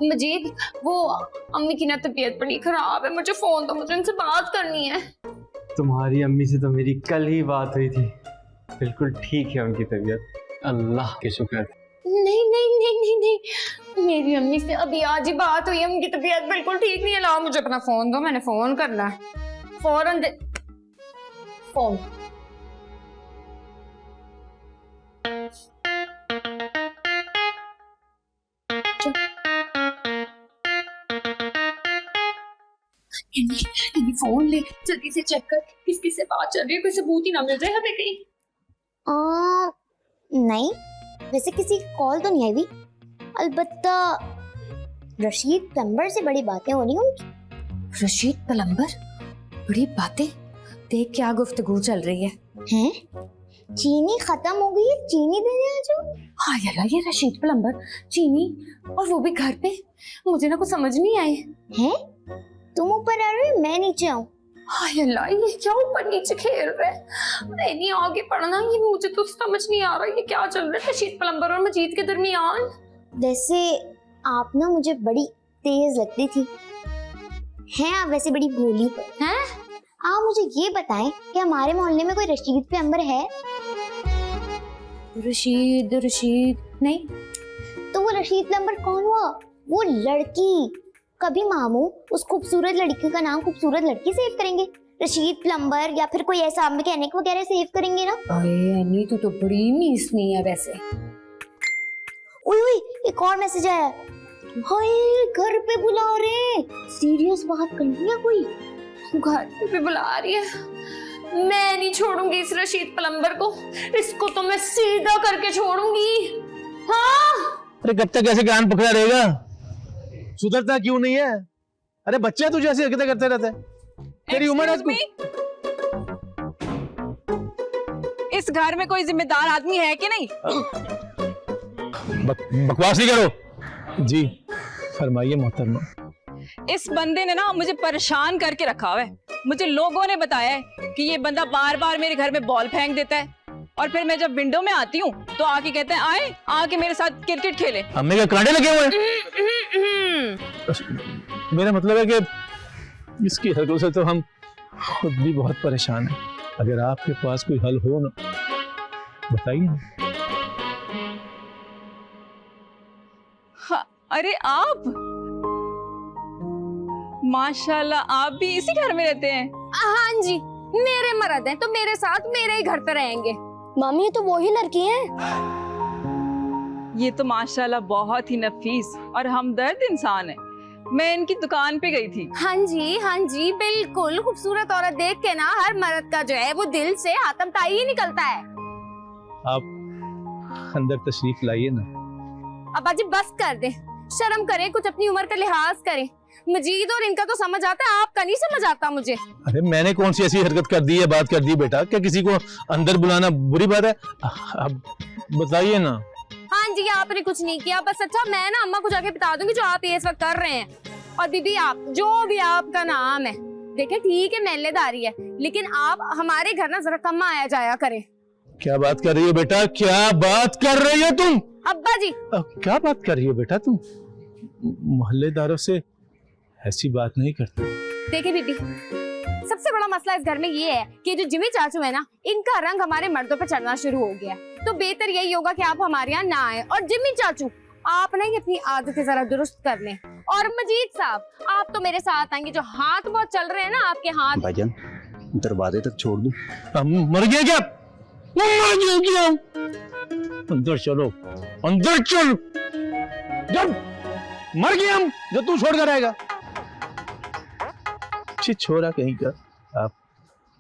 मजीद वो अम्मी की ना तबीयत बड़ी खराब है, मुझे फोन दो, मुझे उनसे बात करनी है। तुम्हारी अम्मी से तो मेरी कल ही बात हुई थी, बिल्कुल ठीक है उनकी तबीयत, अल्लाह के शुक्र। नहीं नहीं नहीं नहीं नहीं, मेरी अम्मी से अभी आज ही बात हुई है, उनकी तबीयत बिल्कुल ठीक नहीं है। लाओ मुझे अपना फोन दो, मैंने फोन करना है, फौरन दे फोन। फोन ले जल्दी से, चेक कर किस किस से बात चल रही है, कोई सबूत ही ना मिल जाए हमें कहीं। नहीं, वैसे किसी की कॉल तो नहीं आई हुई। अलबत्ता रशीद प्लम्बर से बड़ी बातें हो रही उनकी। रशीद प्लम्बर, बड़ी बातें? देख क्या गुफ्तगू चल रही है। हैं? चीनी खत्म हो गई है, चीनी देने आ जाओ। हाँ यार, ये रशीद प्लम्बर, चीनी, और वो भी घर पे। मुझे ना कुछ समझ नहीं आए। हैं? तुम ऊपर आ रहे हो, मैं नीचे आऊं? हाय अल्लाह, ये क्या ऊपर नीचे खेल रहे हैं? नहीं आगे पढ़ना, ये मुझे तो समझ नहीं आ रहा ये क्या चल रहा है रशीद प्लम्बर और मजीद के दरमियान। वैसे आप ना मुझे बड़ी तेज लगती थी। हैं आप वैसे बड़ी भोली हैं? आप मुझे ये बताएं कि हमारे मोहल्ले में कोई रशीद प्लम्बर है? रशीद नहीं। तो वो रशीद प्लम्बर कौन हुआ? वो लड़की। कभी मामू उस खूबसूरत लड़की का नाम खूबसूरत लड़की सेव करेंगे, रशीद प्लम्बर या फिर कोई ऐसा मैकेनिक वगैरह सेव करेंगे ना। अरे अन्नी तू तो बड़ी मीसनी है वैसे। ओए एक और मैसेज आया। हाय घर पे बुला रहे, सीरियस बात करनी है कोई। घर पे भी बुला रही है। मैं नहीं छोड़ूंगी इस रशीद प्लम्बर को, इसको तो मैं सीधा करके छोड़ूंगी। हाँ अरे कब तक ऐसे कान पकड़ा रहेगा, सुधरता क्यों नहीं है? अरे बच्चा तुझे ऐसी हरकतें करते रहता है, तेरी उम्र है। इस घर में कोई जिम्मेदार आदमी है कि नहीं? बकवास नहीं करो। जी फरमाइए मोहतरमा। इस बंदे ने ना मुझे परेशान करके रखा हुआ है। मुझे लोगों ने बताया है कि ये बंदा बार बार मेरे घर में बॉल फेंक देता है, और फिर मैं जब विंडो में आती हूँ तो आके कहते हैं आए आके मेरे साथ क्रिकेट खेले। अम्मी के कांटे लगे हुए हैं। मेरा मतलब है कि इसकी हरकतों से तो हम खुद भी बहुत परेशान हैं। अगर आपके पास कोई हल हो ना बताइए ना। हाँ, अरे आप माशाल्लाह, आप भी इसी घर में रहते हैं? हाँ जी, मेरे मर्द हैं तो मेरे साथ मेरे ही घर पे रहेंगे। मामी ये तो वही लड़की है। ये तो माशाल्लाह बहुत ही नफीस और हमदर्द इंसान है। मैं इनकी दुकान पे गई थी। हाँ जी बिल्कुल, खूबसूरत औरत देख के ना हर मर्द का जो है वो दिल से हातम ताई ही निकलता है। आप अंदर तशरीफ लाइए ना। अब अजी बस कर दे, शर्म करें, कुछ अपनी उम्र का लिहाज करें। मजीद और इनका तो समझ आता है, आपका नहीं समझ आता मुझे। अरे मैंने कौन सी ऐसी हरकत कर दी है, बात कर दी बेटा? क्या किसी को अंदर बुलाना बुरी बात है? अब बताइए ना। हाँ जी, आपने कुछ नहीं किया, बस अच्छा मैं ना अम्मा को जाके बता दूंगी जो आप ये इस वक्त कर रहे हैं। और दीदी आप जो भी आपका नाम है, देखिए ठीक है मेलेदारी है, लेकिन आप हमारे घर ना जरा कम आया जाया करें। क्या बात कर रही हो बेटा, क्या बात कर रही हो तुम? अब्बा जी क्या बात कर रही हो बेटा तुम? मोहल्लेदारों से ऐसी बात नहीं करते। देखिए बीबी, सबसे बड़ा मसला इस घर में ये है कि जो जिमी चाचू है ना, इनका रंग हमारे मर्दों पे चढ़ना शुरू हो गया है। तो बेहतर यही होगा कि आप हमारे यहाँ ना आए। और जिमी चाचू आप ना अपनी आदतें जरा दुरुस्त कर लें। और मजीद साहब आप तो मेरे साथ आएंगे, जो हाथ बहुत चल रहे हैं ना आपके हाथ। भाईजान दरवाजे तक छोड़ दूं? मर गया क्या? मर गया क्या? अंदर चलो, अंदर चल। जब मर गए हम, जो तू छोड़ कर आएगा। छोरा कहीं का, आप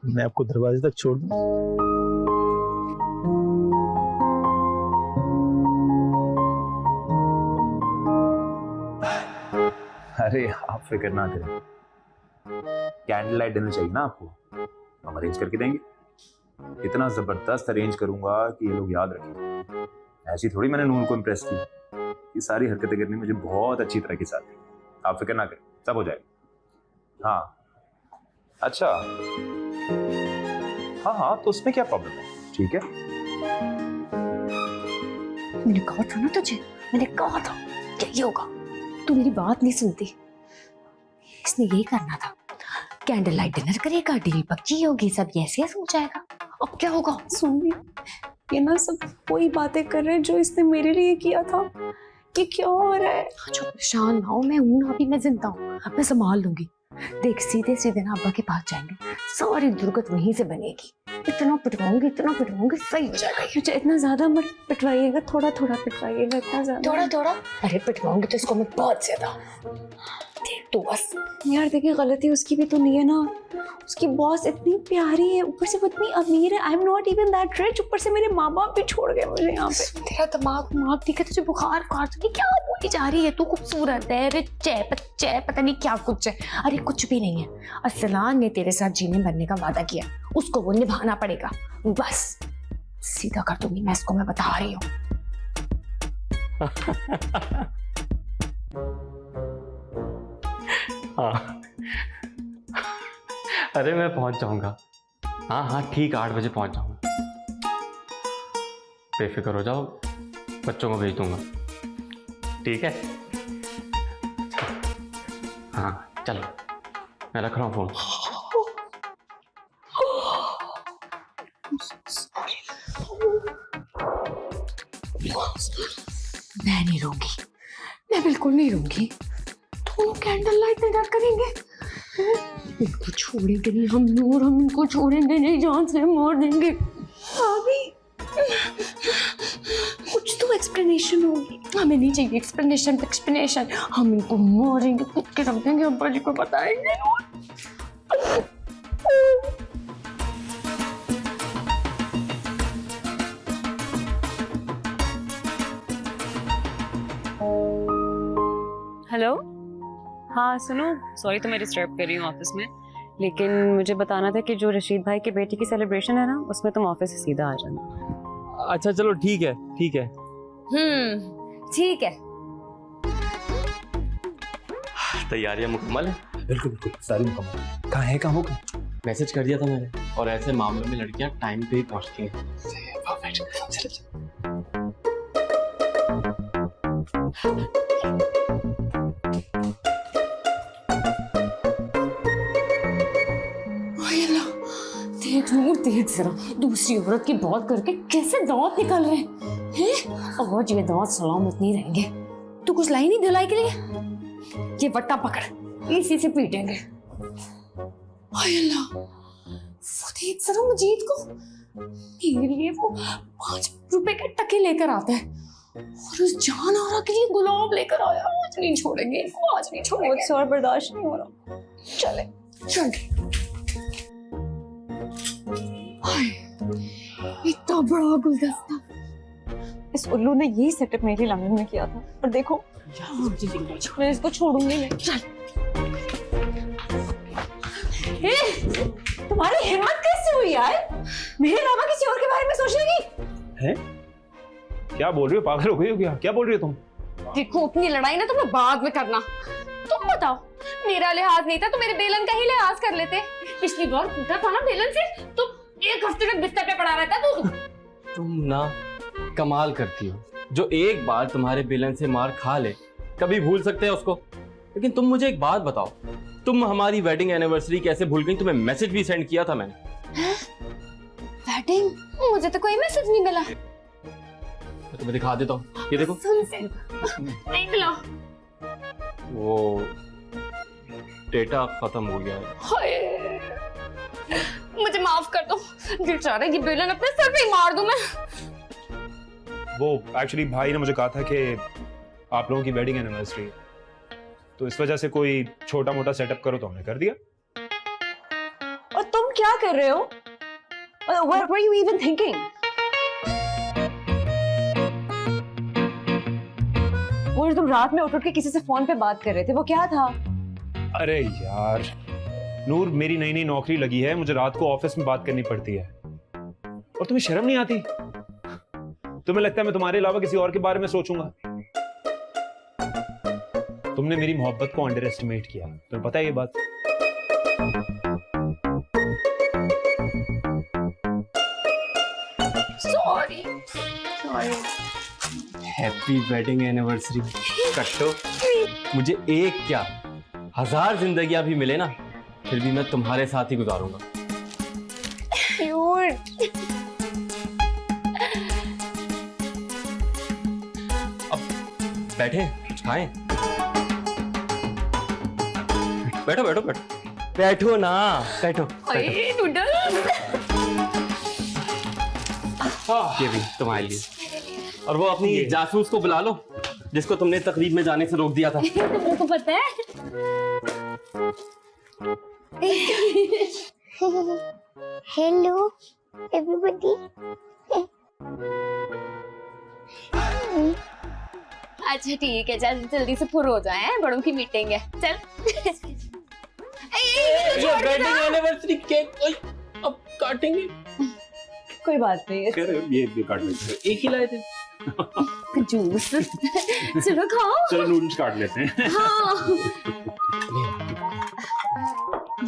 मैं आपको दरवाजे तक छोड़ दूं? अरे आप फिक्र ना करें, कैंडल लाइट डिनर चाहिए ना आपको, हम अरेंज करके देंगे। इतना जबरदस्त अरेंज करूंगा कि ये लोग याद रखेंगे। ऐसी थोड़ी मैंने नूर को इम्प्रेस की, ये सारी हरकतें करनी मुझे बहुत अच्छी तरह के साथ है। आप फिक्र ना करें, सब हो जाएगा। हाँ अच्छा, हाँ तो उसमें क्या प्रॉब्लम है? ठीक है, मैंने कहा था ना तुझे, मैंने कहा था यही होगा। तू मेरी बात नहीं सुनती। इसने यही करना था, कैंडल लाइट डिनर करेगा, डील पक्की होगी, सब ऐसे हो जाएगा। अब क्या होगा? सुन, ये ना सब वही बातें कर रहे हैं जो इसने मेरे लिए किया था। ये क्या हो रहा है? जो परेशान ना हो, मैं हूं ना, अभी मैं जिंदा हूँ, अब मैं संभाल लूंगी। देख सीधे सीधे ना अब्बा के पास जाएंगे, सारी दुर्गत वहीं से बनेगी। इतना पिटवाऊंगी सही हो जाएगा। मुझे इतना ज्यादा मत पिटवाइएगा, थोड़ा थोड़ा पिटवाइएगा, इतना ज्यादा थोड़ा थोड़ा? अरे पिटवाऊंगी तो इसको मैं बहुत ज्यादा। देख तू बस। यार देखिए, गलती उसकी भी तो नहीं है ना। उसकी बॉस इतनी प्यारी है, ऊपर से वो इतनी अमीर है। I am not even that rich, ऊपर से मेरे माँ बाप भी छोड़ गए मुझे यहाँ पे। तेरा दिमाग ठीक है? तुझे बुखार तो क्या बोली जा रही है? तू खूबसूरत है, रिच है, बच्चा है, पता नहीं क्या कुछ है। अरे कुछ भी नहीं है। असलान ने तेरे साथ जीने मरने का वादा किया, उसको वो निभाना पड़ेगा। बस सीधा कर दूंगी मैं इसको, मैं बता रही हूँ। हाँ, अरे मैं पहुंच जाऊंगा। हाँ ठीक 8 बजे पहुंच जाऊंगा। बेफिक्र हो जाओ, बच्चों को भेज दूंगा। ठीक है? हाँ चलो, मैं रख रहा हूँ फोन। मैं नहीं रहूंगी, मैं बिल्कुल नहीं रहूंगी। दोनों कैंडल लाइट डिनर करेंगे। इनको छोड़ेंगे नहीं हम नूर, हम इनको छोड़ेंगे नहीं, जान से मार देंगे। भाभी, कुछ तो एक्सप्लेनेशन होगी। हमें नहीं चाहिए एक्सप्लेनेशन, हम इनको मारेंगे, कुछ के रख देंगे, अब्बा जी को बताएंगे। हेलो, हाँ सुनो, सॉरी तो मैं डिस्टर्ब कर रही हूँ ऑफिस में, लेकिन मुझे बताना था कि जो रशीद भाई की बेटी की सेलिब्रेशन है ना, उसमें तुम ऑफिस से सीधा आ जाना। अच्छा चलो ठीक है। ठीक है। तैयारियां मुकम्मल है? बिल्कुल बिल्कुल, सारी मुकम्मल। कहाँ होगा? मैसेज कर दिया था मैंने, और ऐसे मामलों में लड़कियां टाइम पे ही पहुंचती हैं। देख नूर, देख जरा, दूसरी औरत की बात करके कैसे दांत निकल रहे हैं? आज ये दांत सलामत नहीं रहेंगे। तू कुछ लाई नहीं धुलाई के लिए? ये वट्टा पकड़, इसी से पीटेंगे। हाय अल्लाह, वो देख जरा मजीद को, मेरे लिए वो 5 रुपए के टके लेकर आता है, और उस जान औरा के लिए गुलाब लेकर आया। आज नहीं छोड़ेंगे इनको, आज नहीं छोड़ेंगे। मुझसे और बर्दाश्त नहीं हो रहा। चले चल। इतना बड़ा गुलदस्ता। इस उल्लू ने यही सेटअप मेरी लंदन में किया था, और देखो मैं इसको छोड़ूंगी नहीं। चल। तुम्हारी हिम्मत कैसे हुई यार, मेरे अलावा किसी और के बारे में सोचने की? है? क्या बोल रही हो? पागल हो गई हो क्या? क्या बोल रही हो तुम? देखो अपनी लड़ाई ना तुम्हें बाद में करना। तुम बताओ, मेरा लिहाज नहीं था तो मेरे बेलन का ही लिहाज कर लेते। पिछली बार पूछा था ना बेलन से, तो 1 हफ्ते तक बिस्तर पे पड़ा रहता तू। तुम ना कमाल करती हो, जो एक बार तुम्हारे बेलन से मार खा ले कभी भूल सकते हैं उसको। लेकिन तुम मुझे एक बात बताओ, तुम हमारी वेडिंग एनिवर्सरी कैसे भूल गई? तुम्हें मैसेज भी सेंड किया था मैंने। वेडिंग? मुझे तो कोई मैसेज नहीं मिला। मैं तुम्हें दिखा देता हूँ, ये देखो। सुन से नहीं मिला। वो डेटा खत्म हो गया है। हाय, मुझे माफ कर दो, दिल चाह रहा है कि बेलन अपने सर पे ही मार दूं मैं। वो एक्चुअली भाई ने मुझे कहा था कि आप लोगों की वेडिंग एनिवर्सरी है, तो इस वजह से कोई छोटा मोटा सेटअप करो, तो हमने कर दिया। और तुम क्या कर रहे हो? What were you even thinking? वो तुम रात में उठ के किसी से फोन पे बात कर रहे थे, वो क्या था? अरे यार नूर, मेरी नई नई नौकरी लगी है, मुझे रात को ऑफिस में बात करनी पड़ती है, और तुम्हें शर्म नहीं आती? तुम्हें लगता है मैं तुम्हारे अलावा किसी और के बारे में सोचूंगा? तुमने मेरी मोहब्बत को अंडर एस्टिमेट किया, तुम्हें पता है ये बात? सॉरी। हैप्पी वेडिंग एनिवर्सरी कट्टो। मुझे एक क्या 1000 जिंदगियां भी मिले ना, फिर भी मैं तुम्हारे साथ ही गुजारूंगा। क्यूट। अब बैठे कुछ खाएं। बैठो बैठो बैठो बैठो ना, बैठो बैठो। नूडल्स। ये भी तुम्हारे लिए। और वो अपनी जासूस को बुला लो जिसको तुमने तकरीब में जाने से रोक दिया था। तुमको पता है? Hello everybody. अच्छा ठीक है, चल जल्दी से फुर हो जाए, बड़ों की मीटिंग है। चल। ये वेडिंग एनिवर्सरी केक अब काटेंगे। कोई बात नहीं है। ये काट लेते हैं। एक ही लाए थे। जूस। चलो खाओ। चलो नूडल्स काट लेते हैं। हाँ।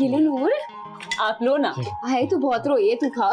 ये ले नूर, आप लो ना। आए तू बहुत रोई है, तू खा।